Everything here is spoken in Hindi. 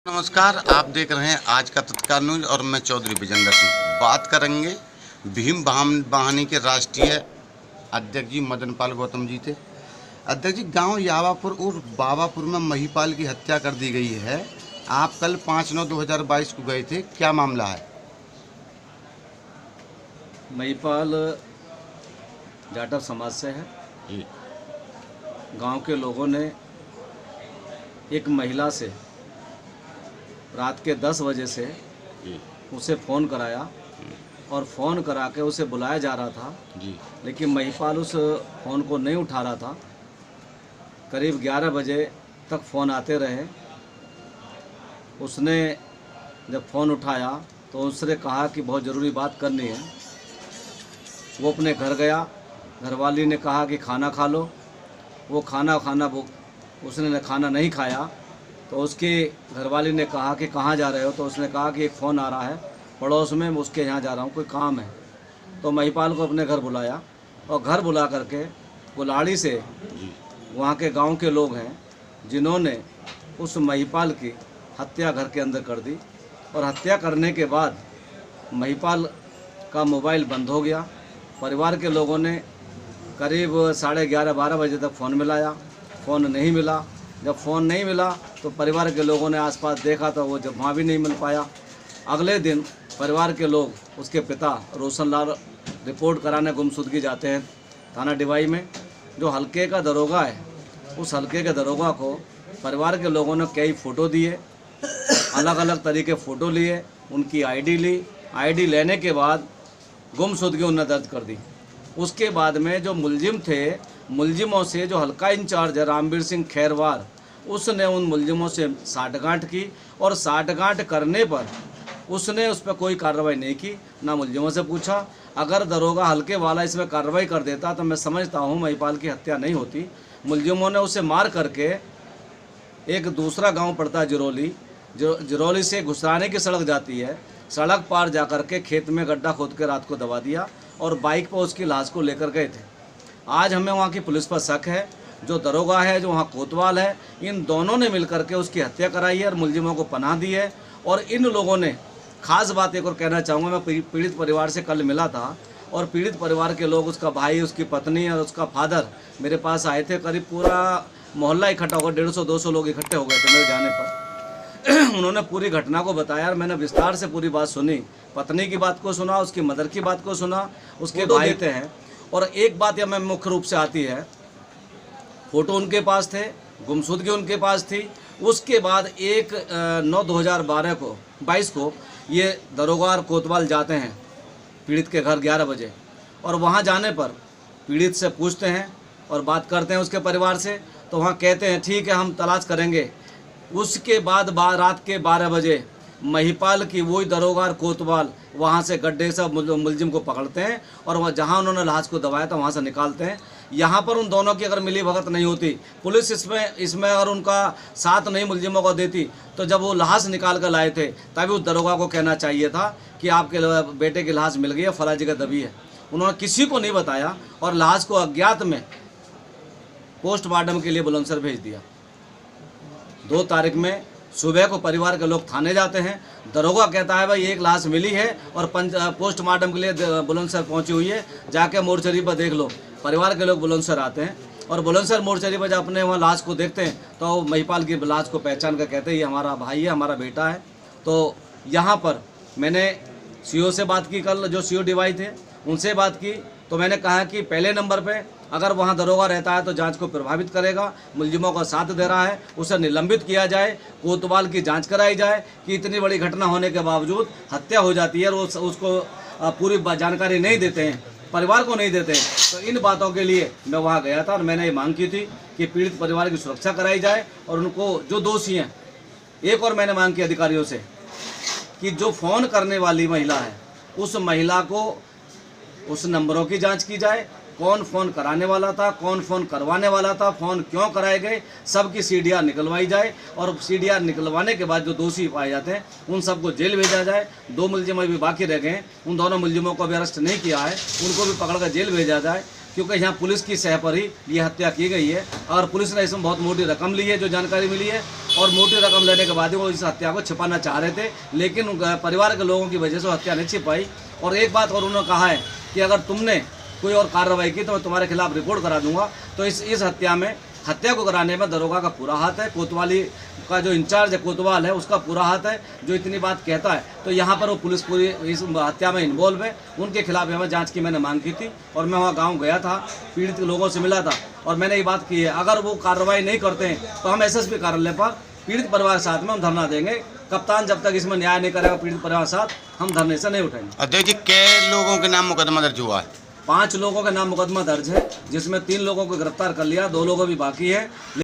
नमस्कार, आप देख रहे हैं आज का तत्काल न्यूज और मैं चौधरी विजेंद्र सिंह। बात करेंगे भीम वाहिनी के राष्ट्रीय अध्यक्ष जी मदन पाल गौतम जी थे। अध्यक्ष जी, गांव यावापुर और बाबापुर में महिपाल की हत्या कर दी गई है। आप कल 5/9/2022 को गए थे, क्या मामला है? महिपाल जाटव समाज से है। गांव के लोगों ने एक महिला से रात के 10 बजे से उसे फ़ोन कराया और फ़ोन करा के उसे बुलाया जा रहा था जी, लेकिन महिपाल उस फ़ोन को नहीं उठा रहा था। करीब 11 बजे तक फ़ोन आते रहे। उसने जब फ़ोन उठाया तो उसने कहा कि बहुत ज़रूरी बात करनी है। वो अपने घर गया। घरवाली ने कहा कि खाना खा लो। वो उसने खाना नहीं खाया तो उसकी घरवाली ने कहा कि कहाँ जा रहे हो, तो उसने कहा कि एक फ़ोन आ रहा है पड़ोस में, उसके यहाँ जा रहा हूँ, कोई काम है। तो महिपाल को अपने घर बुलाया और घर बुला करके कुल्हाड़ी से वहाँ के गांव के लोग हैं जिन्होंने उस महिपाल की हत्या घर के अंदर कर दी। और हत्या करने के बाद महिपाल का मोबाइल बंद हो गया। परिवार के लोगों ने करीब 11:30-12 बजे तक फ़ोन मिलाया, फ़ोन नहीं मिला। जब फ़ोन नहीं मिला तो परिवार के लोगों ने आसपास देखा तो वो जब वहाँ भी नहीं मिल पाया। अगले दिन परिवार के लोग उसके पिता रोशनलाल रिपोर्ट कराने गुमशुदगी जाते हैं थाना डिवाई में। जो हल्के का दरोगा है, उस हल्के के दरोगा को परिवार के लोगों ने कई फ़ोटो दिए, अलग अलग तरीके फ़ोटो लिए, उनकी आईडी ली। आईडी लेने के बाद गुमशुदगी उन्होंने दर्ज कर दी। उसके बाद में जो मुलजिम थे, मुलजिमों से जो हल्का इंचार्ज है रामवीर सिंह खैरवार, उसने उन मुलजिमों से साठगांठ की और साठगांठ करने पर उसने उस पर कोई कार्रवाई नहीं की, ना मुलजिमों से पूछा। अगर दरोगा हल्के वाला इसमें कार्रवाई कर देता तो मैं समझता हूँ महिपाल की हत्या नहीं होती। मुलजिमों ने उसे मार करके एक दूसरा गांव पड़ता है जिरौली, जिरौली से घुसराने की सड़क जाती है, सड़क पार जा कर के खेत में गड्ढा खोद के रात को दबा दिया और बाइक पर उसकी लाश को लेकर गए थे। आज हमें वहाँ की पुलिस पर शक है। जो दरोगा है, जो वहाँ कोतवाल है, इन दोनों ने मिलकर के उसकी हत्या कराई है और मुलजिमों को पनाह दी है। और इन लोगों ने खास बात एक और कहना चाहूँगा, मैं पीड़ित परिवार से कल मिला था और पीड़ित परिवार के लोग, उसका भाई, उसकी पत्नी और उसका फादर मेरे पास आए थे। करीब पूरा मोहल्ला इकट्ठा हो गया, 150-200 लोग इकट्ठे हो गए थे मेरे जाने पर। उन्होंने पूरी घटना को बताया और मैंने विस्तार से पूरी बात सुनी। पत्नी की बात को सुना, उसकी मदर की बात को सुना, उसके भाई देते हैं। और एक बात यह मैं मुख्य रूप से आती है, फ़ोटो उनके पास थे, गुमशुदगी उनके पास थी। उसके बाद 1/9/2022 को ये दरोगा और कोतवाल जाते हैं पीड़ित के घर 11 बजे और वहाँ जाने पर पीड़ित से पूछते हैं और बात करते हैं उसके परिवार से। तो वहाँ कहते हैं ठीक है, हम तलाश करेंगे। उसके बाद रात के 12 बजे महिपाल की वही दरोगा और कोतवाल वहाँ से गड्ढे से मुलजिम को पकड़ते हैं और वह जहाँ उन्होंने लाश को दबाया था वहाँ से निकालते हैं। यहाँ पर उन दोनों की अगर मिली भगत नहीं होती, पुलिस इसमें अगर उनका साथ नहीं मुलजिमों को देती, तो जब वो लाश निकाल कर लाए थे तभी उस दरोगा को कहना चाहिए था कि आपके बेटे की लाश मिल गई है, फला जगह दबी है। उन्होंने किसी को नहीं बताया और लाश को अज्ञात में पोस्टमार्टम के लिए बुलंदशहर भेज दिया। 2 तारीख में सुबह को परिवार के लोग थाने जाते हैं। दरोगा कहता है भाई एक लाश मिली है और पोस्टमार्टम के लिए बुलंदशहर पहुंची हुई है, जाके मोर्चरी पर देख लो। परिवार के लोग बुलंदशहर आते हैं और बुलंदशहर मोर्चरी पर जब अपने वहाँ लाश को देखते हैं तो महिपाल की लाश को पहचान कर कहते हैं ये हमारा भाई है, हमारा बेटा है। तो यहाँ पर मैंने सीओ से बात की, कल जो सीओ डिवाई थे उनसे बात की, तो मैंने कहा कि पहले नंबर पे अगर वहाँ दरोगा रहता है तो जांच को प्रभावित करेगा, मुलजिमों का साथ दे रहा है, उसे निलंबित किया जाए, कोतवाल की जांच कराई जाए कि इतनी बड़ी घटना होने के बावजूद हत्या हो जाती है और उसको पूरी जानकारी नहीं देते हैं, परिवार को नहीं देते हैं। तो इन बातों के लिए मैं वहाँ गया था और मैंने ये मांग की थी कि पीड़ित परिवार की सुरक्षा कराई जाए और उनको जो दोषी हैं। एक और मैंने मांग की अधिकारियों से कि जो फ़ोन करने वाली महिला है उस महिला को उस नंबरों की जांच की जाए, कौन फ़ोन कराने वाला था, कौन फ़ोन करवाने वाला था, फ़ोन क्यों कराए गए, सबकी सीडीआर निकलवाई जाए और सीडीआर निकलवाने के बाद जो दोषी पाए जाते हैं उन सबको जेल भेजा जाए। 2 मुलजिम अभी बाकी रह गए हैं, उन दोनों मुलजिमों को भी अरेस्ट नहीं किया है, उनको भी पकड़ कर जेल भेजा जाए। क्योंकि यहाँ पुलिस की सह पर ही ये हत्या की गई है। और पुलिस ने इसमें बहुत मोटी रकम ली है, जो जानकारी मिली है, और मोटी रकम लेने के बाद ही वो इस हत्या को छिपाना चाह रहे थे, लेकिन परिवार के लोगों की वजह से हत्या नहीं छिपाई। और एक बात और उन्होंने कहा है कि अगर तुमने कोई और कार्रवाई की तो मैं तुम्हारे खिलाफ रिपोर्ट करा दूंगा। तो इस हत्या को कराने में दरोगा का पूरा हाथ है, कोतवाली का जो इंचार्ज है कोतवाल है उसका पूरा हाथ है, जो इतनी बात कहता है। तो यहाँ पर वो पुलिस पूरी इस हत्या में इन्वॉल्व है। उनके खिलाफ हमें जांच की मैंने मांग की थी, और मैं वहाँ गांव गया था, पीड़ित लोगों से मिला था, और मैंने ये बात की है अगर वो कार्रवाई नहीं करते हैं तो हम एसएसपी कार्यालय पर पीड़ित परिवार के साथ में हम धरना देंगे। कप्तान जब तक इसमें न्याय नहीं करेगा पीड़ित परिवार के साथ, हम धरने से नहीं उठाएंगे। अध्यक्ष जी, कै लोगों के नाम मुकदमा दर्ज हुआ है? 5 लोगों के नाम मुकदमा दर्ज है, जिसमें 3 लोगों को गिरफ्तार कर लिया, 2 लोगों भी बाकी है।